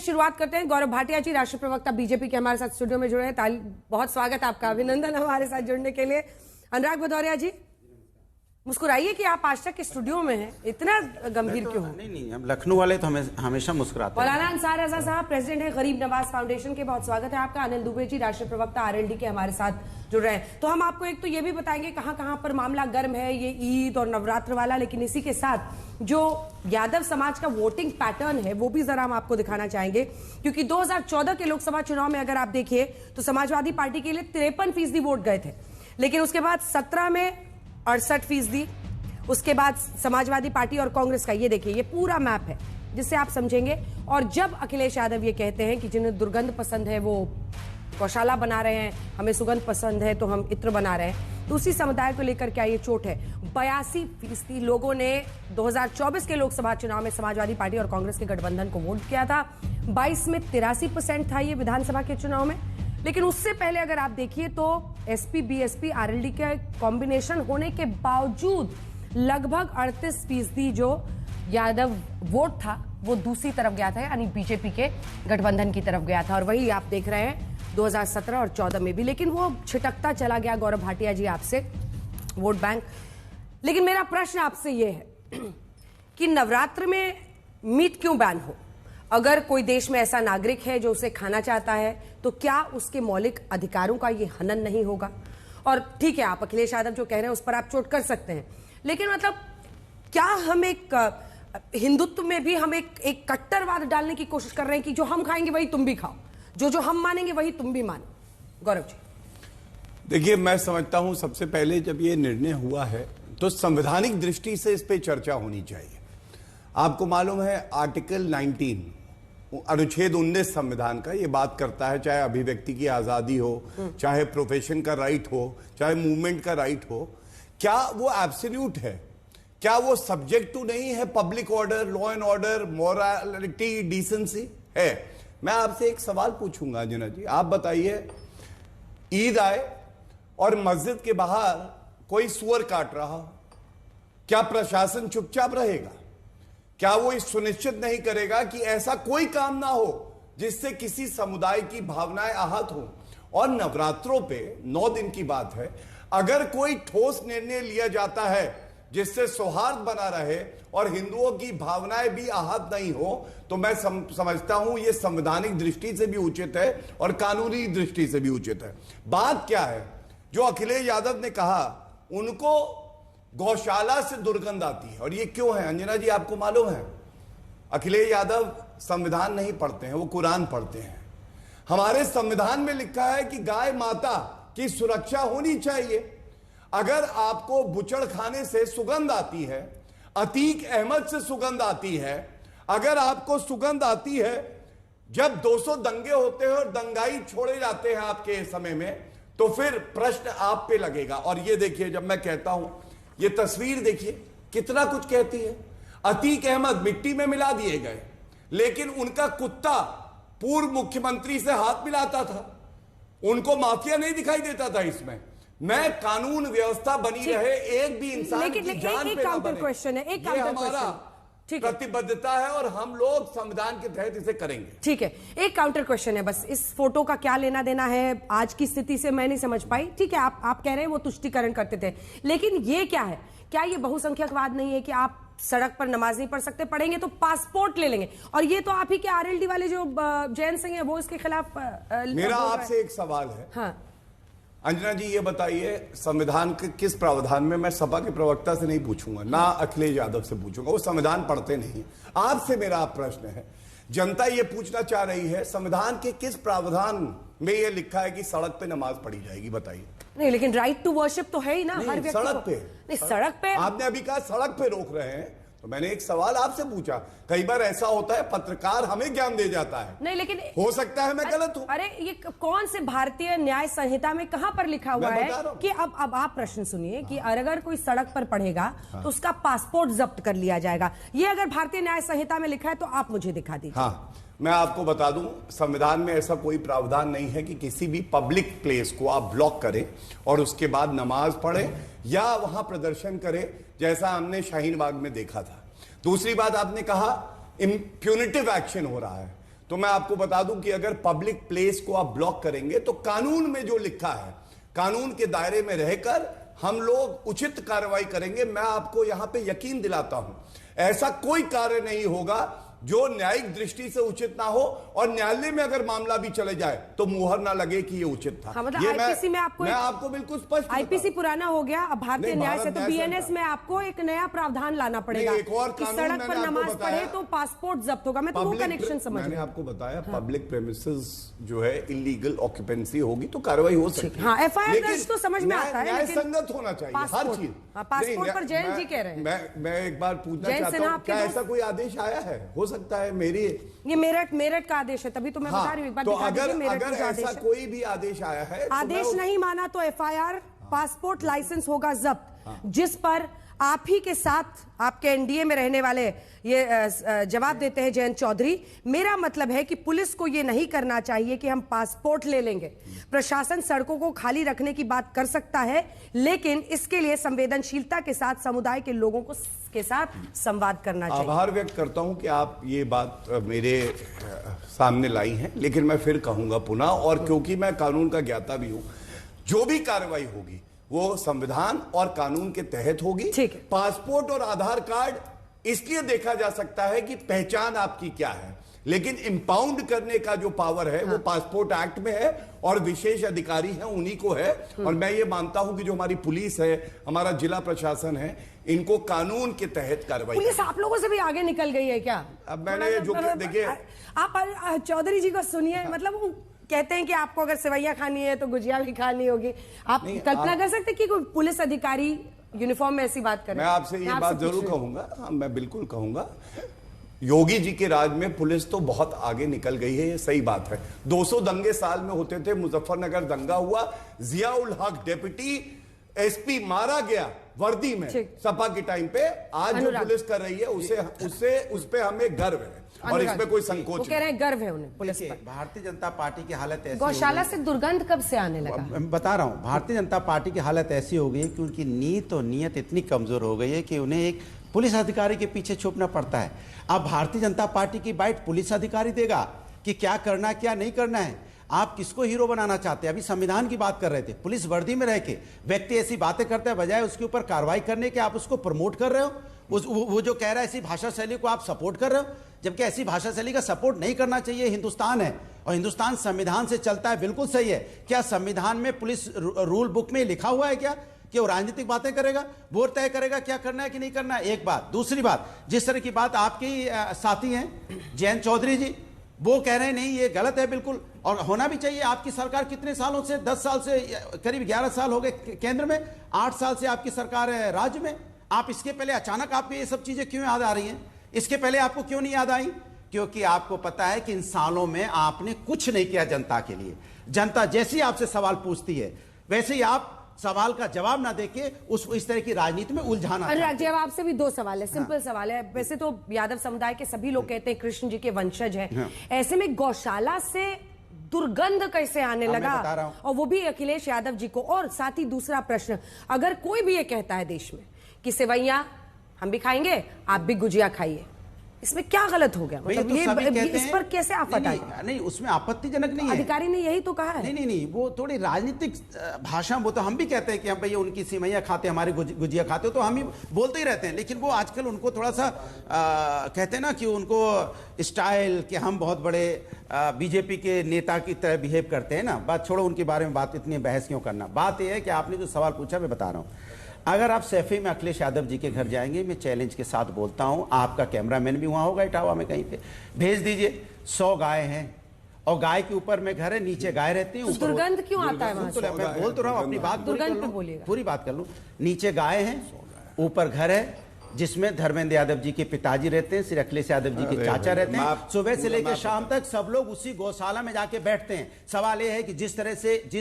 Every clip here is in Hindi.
शुरुआत करते हैं। गौरव भाटिया जी, राष्ट्रीय प्रवक्ता बीजेपी के हमारे साथ स्टूडियो में जुड़े हैं। बहुत स्वागत है आपका, अभिनंदन हमारे साथ जुड़ने के लिए। अनुराग भदौरिया जी, मुस्कुराइए कि आप आज तक के स्टूडियो में हैं, इतना गंभीर क्यों? नहीं, हम लखनऊ वाले तो हमेशा मुस्कुराते हैं। मौलाना अंसार रजा साहब, प्रेसिडेंट है गरीब नवाज फाउंडेशन के, बहुत स्वागत है आपका। अनिल दुबे जी, राष्ट्रीय प्रवक्ता आरएलडी के, हमारे साथ जुड़ रहे हैं। तो हम आपको एक तो ये भी बताएंगे कहां कहां पर मामला गर्म है, ये ईद और नवरात्र वाला, लेकिन इसी के साथ जो यादव समाज का वोटिंग पैटर्न है वो भी जरा हम आपको दिखाना चाहेंगे, क्योंकि 2014 के लोकसभा चुनाव में अगर आप देखिए तो समाजवादी पार्टी के लिए 53% वोट गए थे, लेकिन उसके बाद 17 में 68%, उसके बाद समाजवादी पार्टी और कांग्रेस का, ये देखिए, ये पूरा मैप है जिससे आप समझेंगे। और जब अखिलेश यादव ये कहते हैं कि जिन्हें दुर्गंध पसंद है वो गौशाला बना रहे हैं, हमें सुगंध पसंद है तो हम इत्र बना रहे हैं, तो उसी समुदाय को लेकर क्या ये चोट है? 82% लोगों ने 2024 के लोकसभा चुनाव में समाजवादी पार्टी और कांग्रेस के गठबंधन को वोट किया था। 22 में 83% था ये विधानसभा के चुनाव में। लेकिन उससे पहले अगर आप देखिए तो एसपी बीएसपी आरएलडी के कॉम्बिनेशन होने के बावजूद लगभग 38% जो यादव वोट था वो दूसरी तरफ गया था, यानी बीजेपी के गठबंधन की तरफ गया था। और वही आप देख रहे हैं 2017 और 14 में भी, लेकिन वो छिटकता चला गया। गौरव भाटिया जी, आपसे वोट बैंक। लेकिन मेरा प्रश्न आपसे ये है कि नवरात्र में मीट क्यों बैन हो? अगर कोई देश में ऐसा नागरिक है जो उसे खाना चाहता है तो क्या उसके मौलिक अधिकारों का ये हनन नहीं होगा? और ठीक है, आप अखिलेश यादव जो कह रहे हैं उस पर आप चोट कर सकते हैं, लेकिन मतलब क्या हम एक हिंदुत्व में भी हम एक कट्टरवाद डालने की कोशिश कर रहे हैं कि जो हम खाएंगे वही तुम भी खाओ, जो हम मानेंगे वही तुम भी मानो? गौरव जी, देखिए, मैं समझता हूं सबसे पहले जब ये निर्णय हुआ है तो संवैधानिक दृष्टि से इस पे चर्चा होनी चाहिए। आपको मालूम है आर्टिकल 19 अनुच्छेद 19 संविधान का ये बात करता है, चाहे अभिव्यक्ति की आजादी हो, चाहे प्रोफेशन का राइट हो, चाहे मूवमेंट का राइट हो, क्या वो एब्सोल्यूट है? क्या वो सब्जेक्ट टू नहीं है public order, law and order, morality, decency है? मैं आपसे एक सवाल पूछूंगा अंजना जी, आप बताइए, ईद आए और मस्जिद के बाहर कोई सुअर काट रहा, क्या प्रशासन चुपचाप रहेगा? क्या वो इस सुनिश्चित नहीं करेगा कि ऐसा कोई काम ना हो जिससे किसी समुदाय की भावनाएं आहत हो? और नवरात्रों पे 9 दिन की बात है, अगर कोई ठोस निर्णय लिया जाता है जिससे सौहार्द बना रहे और हिंदुओं की भावनाएं भी आहत नहीं हो, तो मैं समझता हूं यह संवैधानिक दृष्टि से भी उचित है और कानूनी दृष्टि से भी उचित है। बात क्या है, जो अखिलेश यादव ने कहा, उनको गौशाला से दुर्गंध आती है, और ये क्यों है अंजना जी? आपको मालूम है अखिलेश यादव संविधान नहीं पढ़ते हैं, वो कुरान पढ़ते हैं। हमारे संविधान में लिखा है कि गाय माता की सुरक्षा होनी चाहिए। अगर आपको बुचड़ खाने से सुगंध आती है, अतीक अहमद से सुगंध आती है, अगर आपको सुगंध आती है जब 200 दंगे होते हैं और दंगाई छोड़े जाते हैं आपके समय में, तो फिर प्रश्न आप पे लगेगा। और ये देखिए, जब मैं कहता हूं, ये तस्वीर देखिए कितना कुछ कहती है। अतीक अहमद मिट्टी में मिला दिए गए, लेकिन उनका कुत्ता पूर्व मुख्यमंत्री से हाथ मिलाता था, उनको माफिया नहीं दिखाई देता था। इसमें मैं कानून व्यवस्था बनी रहे, एक भी इंसान की जान पे ना बने, ये हमारा प्रतिबद्धता है और हम लोग संविधान के तहत इसे करेंगे। ठीक है, एक काउंटर क्वेश्चन है बस, इस फोटो का क्या लेना देना है आज की स्थिति से मैं नहीं समझ पाई। ठीक है, आप कह रहे हैं वो तुष्टिकरण करते थे, लेकिन ये क्या है? क्या ये बहुसंख्यकवाद नहीं है कि आप सड़क पर नमाज नहीं पढ़ सकते, पढ़ेंगे तो पासपोर्ट ले लेंगे? और ये तो आप ही के आरएलडी वाले जो जयंत सिंह है वो इसके खिलाफ। मेरा आपसे एक सवाल है, हाँ अंजना जी, ये बताइए, संविधान के किस प्रावधान में, मैं सपा के प्रवक्ता से नहीं पूछूंगा, ना अखिलेश यादव से पूछूंगा, वो संविधान पढ़ते नहीं। आपसे मेरा प्रश्न है, जनता ये पूछना चाह रही है, संविधान के किस प्रावधान में ये लिखा है कि सड़क पे नमाज पढ़ी जाएगी? बताइए। नहीं, लेकिन राइट टू वर्शिप तो है ही ना हर व्यक्ति सड़क पे। नहीं, सड़क पे आपने अभी कहा सड़क पे रोक रहे हैं, तो मैंने एक सवाल आपसे पूछा। कई बार ऐसा होता है पत्रकार हमें ज्ञान दे जाता है, नहीं, लेकिन हो सकता है मैं गलत हूं। अरे ये कौन से भारतीय न्याय संहिता में कहां पर लिखा हुआ है कि अब आप प्रश्न सुनिए कि अगर कोई सड़क पर पढ़ेगा तो उसका पासपोर्ट जब्त कर लिया जाएगा। ये अगर भारतीय न्याय संहिता में लिखा है तो आप मुझे दिखा दीजिए। हाँ, मैं आपको बता दूं, संविधान में ऐसा कोई प्रावधान नहीं है कि किसी भी पब्लिक प्लेस को आप ब्लॉक करें और उसके बाद नमाज पढ़ें या वहां प्रदर्शन करें, जैसा हमने शाहीन बाग में देखा था। दूसरी बात, आपने कहा इम्प्यूनिटिव एक्शन हो रहा है, तो मैं आपको बता दूं कि अगर पब्लिक प्लेस को आप ब्लॉक करेंगे तो कानून में जो लिखा है, कानून के दायरे में रहकर हम लोग उचित कार्रवाई करेंगे। मैं आपको यहां पे यकीन दिलाता हूं, ऐसा कोई कार्य नहीं होगा जो न्यायिक दृष्टि से उचित ना हो, और न्यायालय में अगर मामला भी चले जाए तो मुहर ना लगे कि ये उचित था। हाँ, मतलब आईपीसी में आपको मैं आपको बिल्कुल स्पष्ट, आईपीसी पुराना हो गया, अब भारतीय न्याय से तो बीएनएस में आपको एक नया प्रावधान लाना पड़ेगा। एक और कि सड़क पर नमाज पढ़े तो पासपोर्ट जब्त होगा। मैं तो वो कनेक्शन समझ मैंने आपको बताया, पब्लिक प्रेमिसेस जो है इलीगल ऑक्यूपेंसी होगी तो कार्रवाई हो सकती है। हाँ, एफआईआर दर्ज तो समझ में आता है, न्याय संगत होना चाहिए हर चीज। पासपोर्ट पर जयंत जी कह रहे हैं। मैं एक बार पूछना चाहता हूँ, क्या ऐसा कोई आदेश आया है? हो सकता है मेरी, ये मेरठ का आदेश है, तभी तो मैं बता रही हूँ। एक बार तो अगर ऐसा आदेश कोई भी आदेश आया है, आदेश नहीं माना तो एफआईआर, पासपोर्ट लाइसेंस होगा जब्त, जिस पर आप ही के साथ आपके एनडीए में रहने वाले ये जवाब देते हैं जयंत चौधरी। मेरा मतलब है कि पुलिस को ये नहीं करना चाहिए कि हम पासपोर्ट ले लेंगे। प्रशासन सड़कों को खाली रखने की बात कर सकता है, लेकिन इसके लिए संवेदनशीलता के साथ समुदाय के लोगों को के साथ संवाद करना चाहिए। आभार व्यक्त करता हूं कि आप ये बात मेरे सामने लाई हैं, लेकिन मैं फिर कहूंगा पुनः, और क्योंकि मैं कानून का ज्ञाता भी हूं, जो भी कार्रवाई होगी वो संविधान और कानून के तहत होगी। पासपोर्ट और आधार कार्ड इसलिए देखा जा सकता है कि पहचान आपकी क्या है, लेकिन इंपाउंड करने का जो पावर है वो पासपोर्ट एक्ट में है, और विशेष अधिकारी हैं उन्हीं को है। और मैं ये मानता हूं कि जो हमारी पुलिस है, हमारा जिला प्रशासन है, इनको कानून के तहत कार्रवाई। पुलिस आप लोगों से भी आगे निकल गई है क्या? अब मैंने जो देखिए, आप चौधरी जी को सुनिए, मतलब कहते हैं कि आपको अगर सेवैयां खानी है तो गुजिया भी खानी होगी। आप कल्पना कर सकते कि कोई पुलिस अधिकारी यूनिफॉर्म में ऐसी बात करे? मैं आपसे ये बात जरूर कहूंगा, मैं बिल्कुल कहूंगा, योगी जी के राज में पुलिस तो बहुत आगे निकल गई है, ये सही बात है। 200 दंगे साल में होते थे, मुजफ्फरनगर दंगा हुआ, जियाउल हक डिप्टी एसपी मारा गया वर्दी में सपा के टाइम पे। आज जो पुलिस कर रही है उस पे हमें गर्व है, और इसमें कोई संकोच नहीं। कह रहे हैं गर्व है उन्हें पुलिस पर। भारतीय जनता पार्टी की हालत ऐसी, गौशाला से दुर्गंध कब से आने लगा? मैं बता रहा हूं, भारतीय जनता पार्टी की हालत ऐसी हो गई है कि उनकी नीयत और नीयत इतनी कमजोर हो गई है कि उन्हें एक पुलिस अधिकारी के पीछे छुपना पड़ता है। अब भारतीय जनता पार्टी की बाइट पुलिस अधिकारी देगा कि क्या करना है क्या नहीं करना है। आप किसको हीरो बनाना चाहते हैं? अभी संविधान की बात कर रहे थे, पुलिस वर्दी में रह के व्यक्ति ऐसी बातें करते हैं, बजाय उसके ऊपर कार्रवाई करने के आप उसको प्रमोट कर रहे हो। वो जो कह रहा है ऐसी भाषा शैली को आप सपोर्ट कर रहे हो, जबकि ऐसी भाषा शैली का सपोर्ट नहीं करना चाहिए। हिंदुस्तान है और हिंदुस्तान संविधान से चलता है, बिल्कुल सही है। क्या संविधान में पुलिस रूल बुक में लिखा हुआ है क्या कि वो राजनीतिक बातें करेगा, वो तय करेगा क्या करना है कि नहीं करना है? एक बात। दूसरी बात, जिस तरह की बात आपके साथी हैं जयंत चौधरी जी, वो कह रहे हैं नहीं ये गलत है बिल्कुल, और होना भी चाहिए। आपकी सरकार कितने सालों से, 10 साल से करीब 11 साल हो गए केंद्र में, 8 साल से आपकी सरकार है राज्य में। आप इसके पहले अचानक आपको ये सब चीजें क्यों याद आ रही हैं? इसके पहले आपको क्यों नहीं याद आई? क्योंकि आपको पता है कि इन सालों में आपने कुछ नहीं किया जनता के लिए। जनता जैसी आपसे सवाल पूछती है वैसे ही आप सवाल का जवाब ना देके इस तरह की राजनीति में उलझाना। अनुराग जी, अब आपसे भी 2 सवाल है, सिंपल सवाल है। वैसे तो यादव समुदाय के सभी लोग कहते हैं कृष्ण जी के वंशज हैं, ऐसे में गौशाला से दुर्गंध कैसे आने लगा, और वो भी अखिलेश यादव जी को? और साथ ही दूसरा प्रश्न, अगर कोई भी ये कहता है देश में कि सेवैयां हम भी खाएंगे आप भी गुजिया खाइए, इसमें क्या गलत हो गया? मतलब तो इस पर कैसे आफत आई? नहीं, उसमें आपत्तिजनक नहीं है। अधिकारी ने यही तो कहा है। नहीं, वो थोड़ी राजनीतिक भाषा। वो तो हम भी कहते हैं कि हम भैया उनकी सेवैयां खाते, हमारी गुजिया खाते, तो हम ही बोलते ही रहते हैं। लेकिन वो आजकल उनको थोड़ा सा कहते हैं ना कि उनको स्टाइल कि हम बहुत बड़े बीजेपी के नेता की तरह बिहेव करते हैं ना। बात छोड़ो, उनके बारे में बात इतनी बहस क्यों करना। बात यह है कि आपने जो सवाल पूछा मैं बता रहा हूँ। अगर आप सैफी में अखिलेश यादव जी के घर जाएंगे, मैं चैलेंज के साथ बोलता हूं, आपका कैमरामैन भी वहां होगा इटावा में कहीं पे, भेज दीजिए। 100 गाय हैं और गाय के ऊपर में घर है, नीचे गाय रहती है। दुर्गंध क्यों आता है वहां से? मैं बोल तो रहा हूं, अपनी बात पूरी बात कर लूं। नीचे गाय हैं, ऊपर घर है जिसमें धर्मेंद्र यादव जी के पिताजी रहते हैं, श्री अखिलेश यादव जी के चाचा रहते हैं। सुबह से लेकर शाम तक सब लोग उसी गौशाला में जाके बैठते हैं। सवाल यह है कि जिस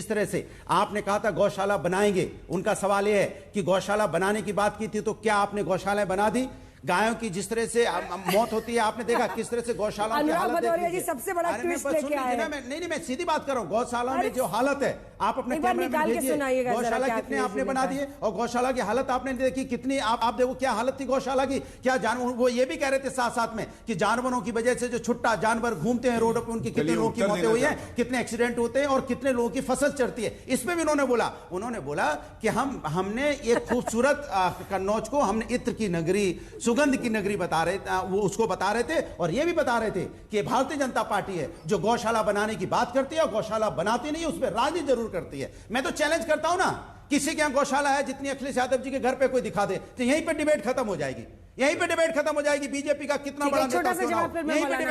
तरह से आपने कहा था गौशाला बनाएंगे, उनका सवाल यह है कि गौशाला बनाने की बात की थी तो क्या आपने गौशालाएं बना दी? गायों की जिस तरह से मौत होती है, आपने देखा किस तरह से गौशाला की अनुराग हालत भदौरिया जी देखिए। सबसे बड़ा अरे मैं ट्विस्ट बस लेके सुन आए लीजिए हैं। ना, नहीं, मैं सीधी बात कर रहा हूँ। गौशाला में जो हालत है, आप अपने एक बार कैमरे में निकाल के भेजिए। सुनाइएगा जरा गौशाला क्या कितने आपने आपने बना देखा। दिए, और गौशाला की हालत आपने देखी कितनी। आप देखो क्या हालत थी गौशाला की। क्या जानवर, वो ये भी कह रहे थे साथ साथ में कि जानवरों की वजह से जो छुट्टा जानवर घूमते हैं रोड पर, उनकी कितने लोगों की मौतें हुई हैं, कितने एक्सीडेंट होते हैं, और कितने लोगों की फसल चढ़ती है। इसमें भी उन्होंने बोला कि हमने ये खूबसूरत कन्नौज को हमने इत्र की नगरी, सुगंध की नगरी बता रहे, वो उसको बता रहे थे। और ये भी बता रहे थे कि भारतीय जनता पार्टी है जो गौशाला बनाने की बात करती है, और गौशाला बनाती नहीं, उस पर राजनीति जरूर करती है। मैं तो चैलेंज करता हूं ना, किसी के यहां गौशाला है जितनी अखिलेश यादव जी के घर पे कोई दिखा दे, तो यहीं पे डिबेट खत्म हो जाएगी। यहीं पे डिबेट खत्म हो जाएगी। बीजेपी का कितना बड़ा छोटा सा नेता क्यों ना हो, जवाब फिर मैं यहीं पे मौलाना